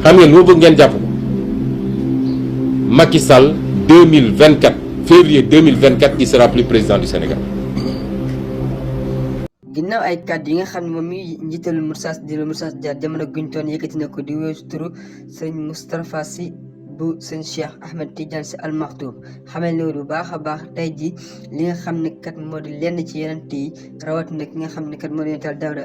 xam ngeen lu ma bëgg ngeen jàpp ko Macky Sall 2024 février 2024 il sera plus président du Sénégal. ginnaaw ay kàddu yi nga xam ne moom mi njiitalu Moursas di la Moursas Dia jamono guñ toon yëkkati na ko di wéy turu sëñ Moustapha Sy bu sëñ Cheikh Ahmed Tidiane Sy Al Maktoum xamal ne bu baax a baax tey ji li nga xam ne kat moo di lenn ci yeneen yi rawatina ki nga xam ne kat moo di Yonent Daawda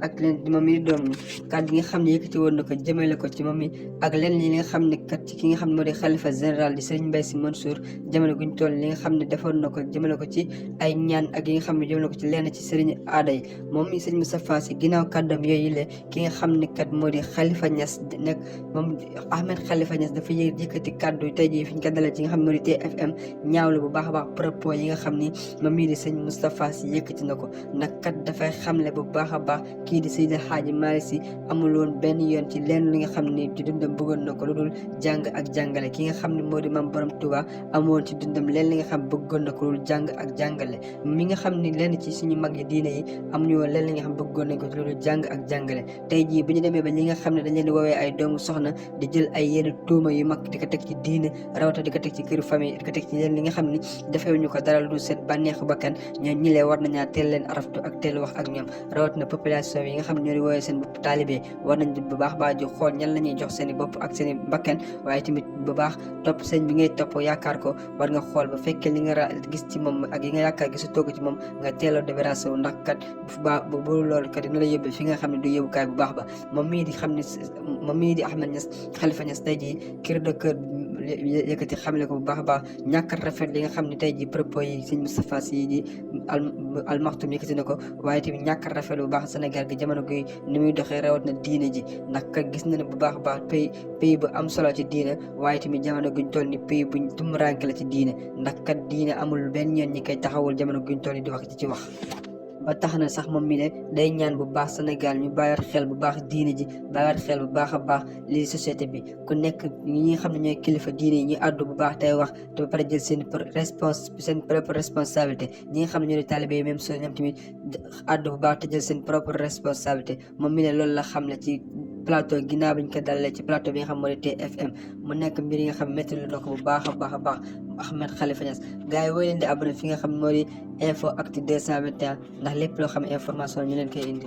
ak leen moom mi doom kàddu yi nga xam ne yëkkati woon na ko jëmale ko ci moom mi ak lenn li nga xam ne kat ci ki nga xam ne moo di xalifa général di Serigne Mbaye Sy Mansour jamono guñ toll li nga xam ne defoon na ko jëmale ko ci ay ñaan ak yi nga xam ne jëmale ko ci lenn ci Serigne aada yi moom mi Serigne Moustapha Sy ginnaaw kàddam yooyu le ki nga xam ne kat moo di Khalifa Niass nekk moom Ahmed Khalifa Niass dafa yëkkati kàddu tey jii fi ñu ko dalee ci nga xam ne moo di TFM ñaawlu bu baax a baax propos yi nga xam ni moom mii di sëñ Moustapha Sy yëkkati na ko nag kat dafay xamle bu baax a baax kii di Seydi Hadji Malick Sy amul woon benn yoon ci lenn li nga xam ni ci dundam bëggoon na ko lu dul jàng ak jàngale ki nga xam ne moo di Maam Borom Touba amoon ci dundam lenn li nga xam bëggoon na ko lu dul jàng ak jàngale mi nga xam ni lenn ci suñu mag yi diine yi amuñu woon lenn li nga xam bëggoon nañ ko ci lu dul jàng ak jàngale tey jii bu ñu demee ba ñi nga xam ne dañ leen di woowee ay doomu soxna di jël ay yenn tuuma yu mag di ko teg ci diine rawata di ko teg ci këru famille di ko teg ci leen li nga xam ni defewuñu ko dara lu dul seen bànneexu bakkan ñoom ñi lee war nañaa teel leen araftu ak teel wax ak ñoom rawatina population yi nga xam ne ñoo di woowee seen bopp taalibe war nañ bu baax baax ju xool ñan la ñuy jox seen i bopp ak seen i bakkan waaye tamit bu baax topp sëñ bi ngay topp yaakaar ko war nga xool ba fekkee li nga gis ci moom ak yi nga yaakaar gisu toog ci moom nga teeloo débarrassé wu ndax kat bu loolu kat dina la yóbbe fi nga xam ne du yóbbukaay bu baax ba moom mii di xam ne moom mii di Ahmed Niass Khalifa Niass tey jii cœur de cœur yëkkati xamle ko bu baax a baax ñàkk rafet li nga xam ne tey ji propos yi sëñ Moustapha Sy di Al Maktoum yëkkati na ko waaye tamit ñàkk rafet bu baax Sénégal gi jamono gi ni muy doxee rawat na diine ji ndax kat gis na ne bu baax a baax pays bu am solo ci diine waaye tamit jamono guñ toll ni pays buñ tumuraanke la ci diine ndax kat diine amul benn yoon ñi koy taxawul jamono guñ toll ni di wax ci wax ba tax na sax moom mi ne day ñaan bu baax Sénégal ñu bàyyiwaat xel bu baax diine ji bàyyiwaat xel bu baax a baax lii société bi ku nekk ñi nga xam ne ñooy kilifa diine yi ñu àddu bu baax tey wax te ba pare jël seen propre responsabilité ñi nga xam ne ñoo di talibé yi même chose ñoom tamit àddu bu baax te jël seen propre responsabilité moom mi ne loolu la xam ne ci plateau ginnaaw bi ñu ko dalalee ci plateau bi nga xam moo di TFM mu nekk mbir yi nga xam métti lu na ko bu baax a baax a baax Ahmed Khalifa Niass gars yi wooy leen di abonné fi nga xam ne moo di Info Actu 221 ndax lépp loo xam information ñu leen koy indi